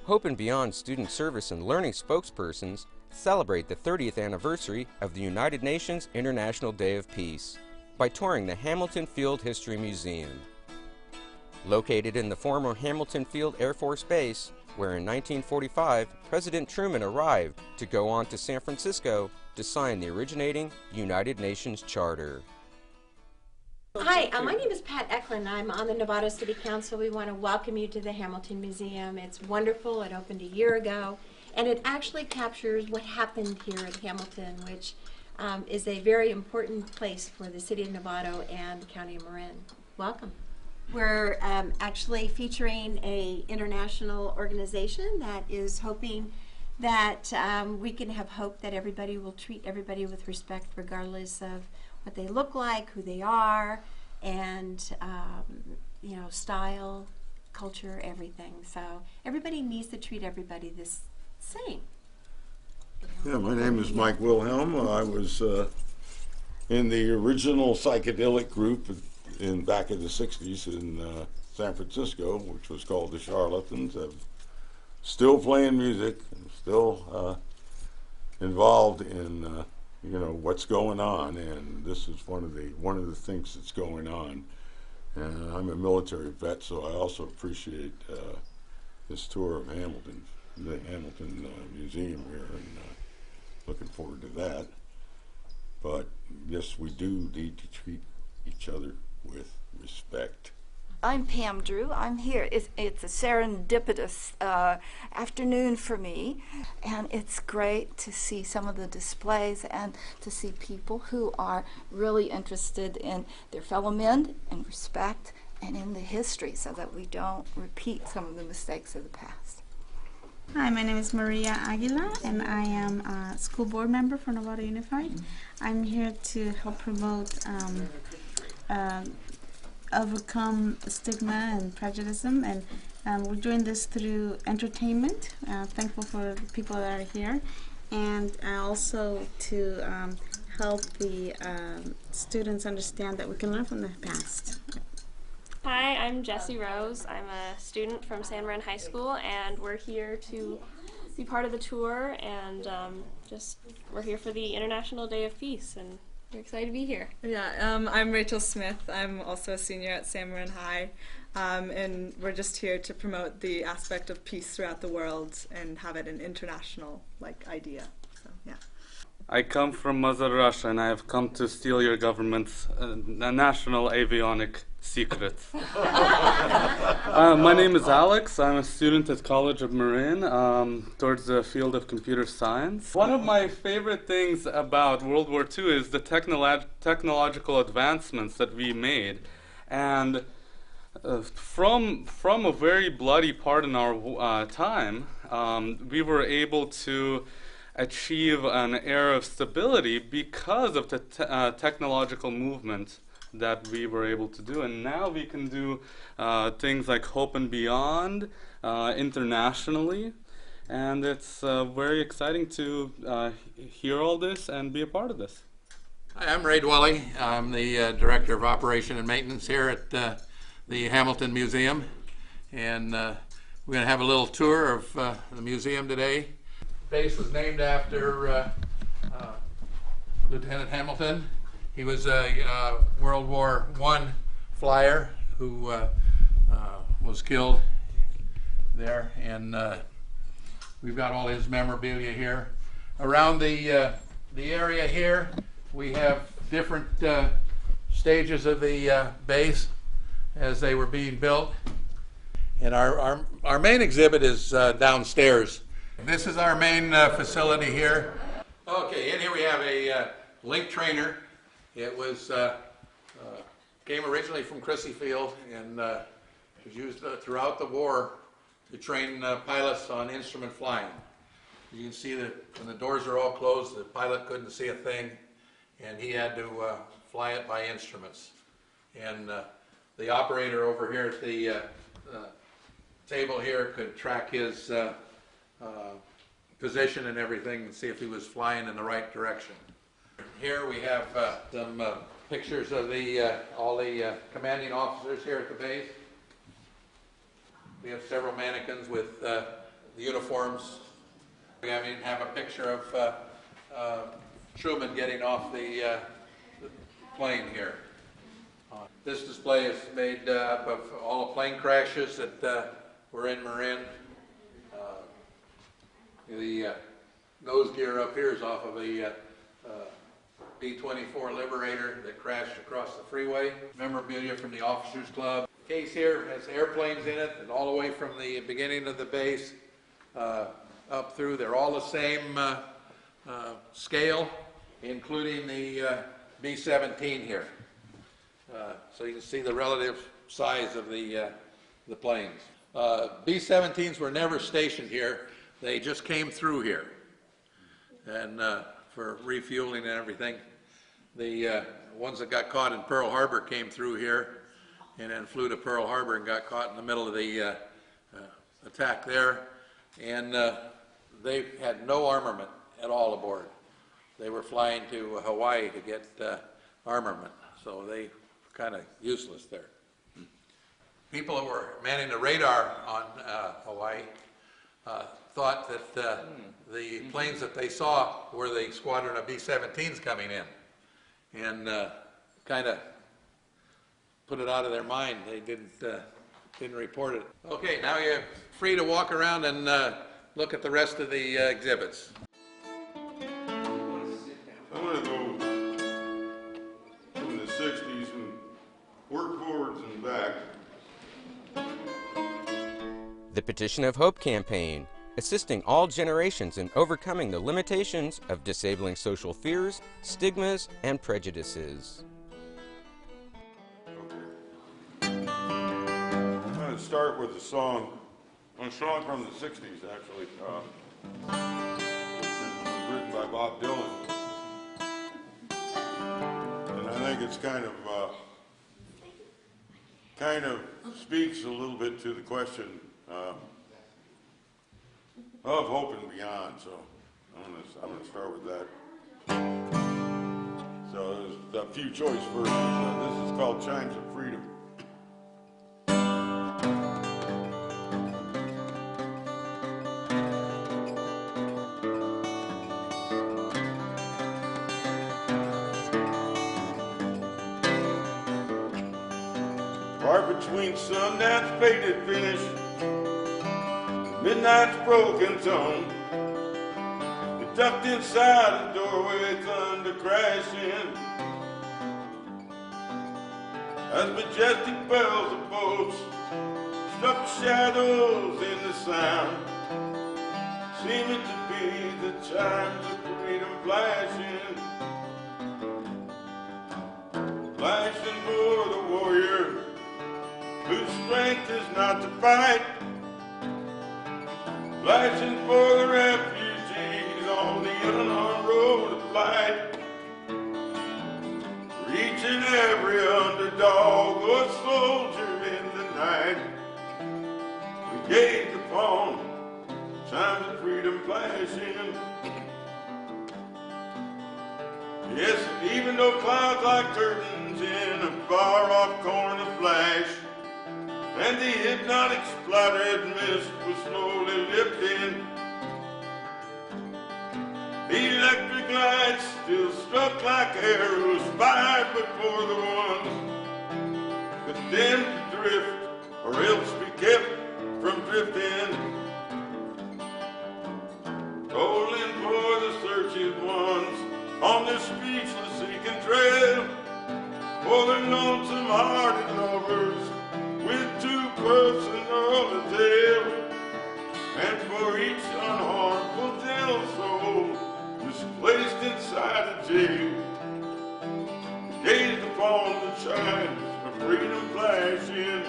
Hope and Beyond Student Service and Learning spokespersons celebrate the 30th anniversary of the United Nations International Day of Peace by touring the Hamilton Field History Museum. Located in the former Hamilton Field Air Force Base, where in 1945 President Truman arrived to go on to San Francisco to sign the originating United Nations Charter. Hi, my name is Pat Eklund. I'm on the Nevada City Council. We want to welcome you to the Hamilton Museum. It's wonderful. It opened a year ago, and it actually captures what happened here at Hamilton, which is a very important place for the City of Novato and the County of Marin. Welcome. We're actually featuring an international organization that is hoping that we can have hope that everybody will treat everybody with respect regardless of what they look like, who they are, and you know, style, culture, everything. So everybody needs to treat everybody the same. Yeah, my name is Mike Wilhelm. I was in the original psychedelic group back in the 60s in San Francisco, which was called the Charlatans. I'm still playing music and still involved in you know, what's going on, and this is one of the things that's going on. And I'm a military vet, so I also appreciate this tour of Hamilton, the Hamilton Museum here, and looking forward to that. But yes, we do need to treat each other with respect. I'm Pam Drew. I'm here. It's a serendipitous afternoon for me, and it's great to see some of the displays and to see people who are really interested in their fellow men, in respect, and in the history so that we don't repeat some of the mistakes of the past. Hi, my name is Maria Aguila, and I am a school board member for Novato Unified. I'm here to help promote overcome stigma and prejudice, and we're doing this through entertainment. Thankful for the people that are here, and also to help the students understand that we can learn from the past. Hi, I'm Jessie Rose. I'm a student from San Marin High School, and we're here to be part of the tour, and we're here for the International Day of Peace, and we're excited to be here. Yeah, I'm Rachel Smith. I'm also a senior at San Marin High, and we're just here to promote the aspect of peace throughout the world and have it an international idea. So yeah. I come from Mother Russia, and I have come to steal your government's national avionic secrets. My name is Alex. I'm a student at College of Marin towards the field of computer science. One of my favorite things about World War II is the technological advancements that we made. And from a very bloody part in our time, we were able to achieve an era of stability because of the technological movement that we were able to do. And now we can do things like Hope and Beyond internationally. And it's very exciting to hear all this and be a part of this. Hi, I'm Ray Dwelly. I'm the Director of Operation and Maintenance here at the Hamilton Museum. And we're going to have a little tour of the museum today. The base was named after Lieutenant Hamilton. He was a World War I flyer who was killed there, and we've got all his memorabilia here. Around the area here, we have different stages of the base as they were being built. And our main exhibit is downstairs. This is our main facility here. Okay, in here we have a link trainer. It was came originally from Crissy Field and was used throughout the war to train pilots on instrument flying. You can see that when the doors are all closed, the pilot couldn't see a thing, and he had to fly it by instruments. And the operator over here at the table here could track his position and everything and see if he was flying in the right direction. Here we have some pictures of all the commanding officers here at the base. We have several mannequins with the uniforms. I mean, have a picture of Truman getting off the plane here. This display is made up of all the plane crashes that were in Marin. The nose gear up here is off of a B-24 Liberator that crashed across the freeway. Memorabilia from the Officers Club. The case here has airplanes in it, and all the way from the beginning of the base up through. They're all the same scale, including the B-17 here. So you can see the relative size of the planes. B-17s were never stationed here. They just came through here, and for refueling and everything. The ones that got caught in Pearl Harbor came through here, and then flew to Pearl Harbor and got caught in the middle of the attack there. And they had no armament at all aboard. They were flying to Hawaii to get armament, so they were kind of useless there. People that were manning the radar on Hawaii thought that the planes that they saw were the squadron of B-17s coming in, and kind of put it out of their mind. They didn't report it. Okay, now you're free to walk around and look at the rest of the exhibits. I'm going to go from the 60s and work forwards and back. The Petition of Hope campaign, assisting all generations in overcoming the limitations of disabling social fears, stigmas, and prejudices. I'm going to start with a song from the 60s, actually. It was written by Bob Dylan. And I think it's kind of speaks a little bit to the question of hope and beyond. So I'm going to start with that. So there's a few choice versions. This is called Chimes of Freedom. Far between sundown's faded finish, midnight's broken tone, you're tucked inside a doorway, thunder crashing, as majestic bells of boats struck shadows in the sound, seeming to be the chimes of freedom flashing, flashing for the warrior whose strength is not to fight, flashing for the refugees on the unarmed road of flight, reaching every underdog or soldier in the night. We gazed upon chimes of freedom flashing. Yes, even though clouds like curtains in a far-off corner flash, and the hypnotic splattered mist was slowly lifting, the electric lights still struck like arrows fired before the ones condemned to drift, or else be kept from drifting, tolling for the searching ones on their speechless seeking trail, for their lonesome-hearted lovers with too personal a tale, and for each unharmed potential soul displaced inside a jail, gazed upon the chimes of freedom flashing.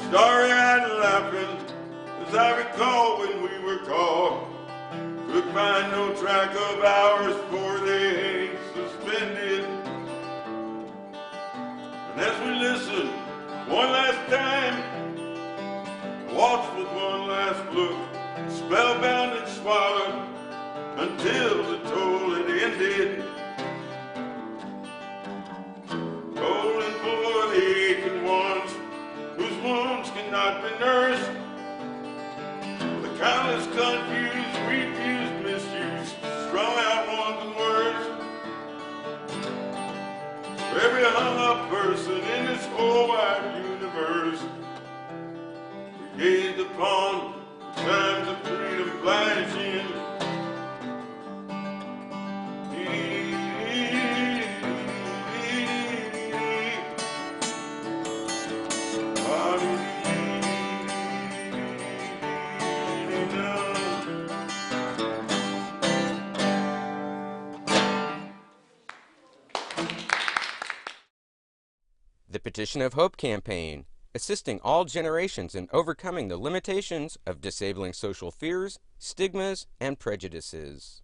Starry-eyed and laughing, as I recall when we were called, could find no track of ours, for they suspended. And as we listened one last time, watched with one last look, spellbound and swallowed, until the toll had ended. Tolling for the aching ones, whose wounds cannot be nursed. The countless confused, refused, misused, strung out ones and words. For every hung-up person in this whole wide universe, we gazed upon the times of freedom flashing. The Petition of Hope campaign, assisting all generations in overcoming the limitations of disabling social fears, stigmas, and prejudices.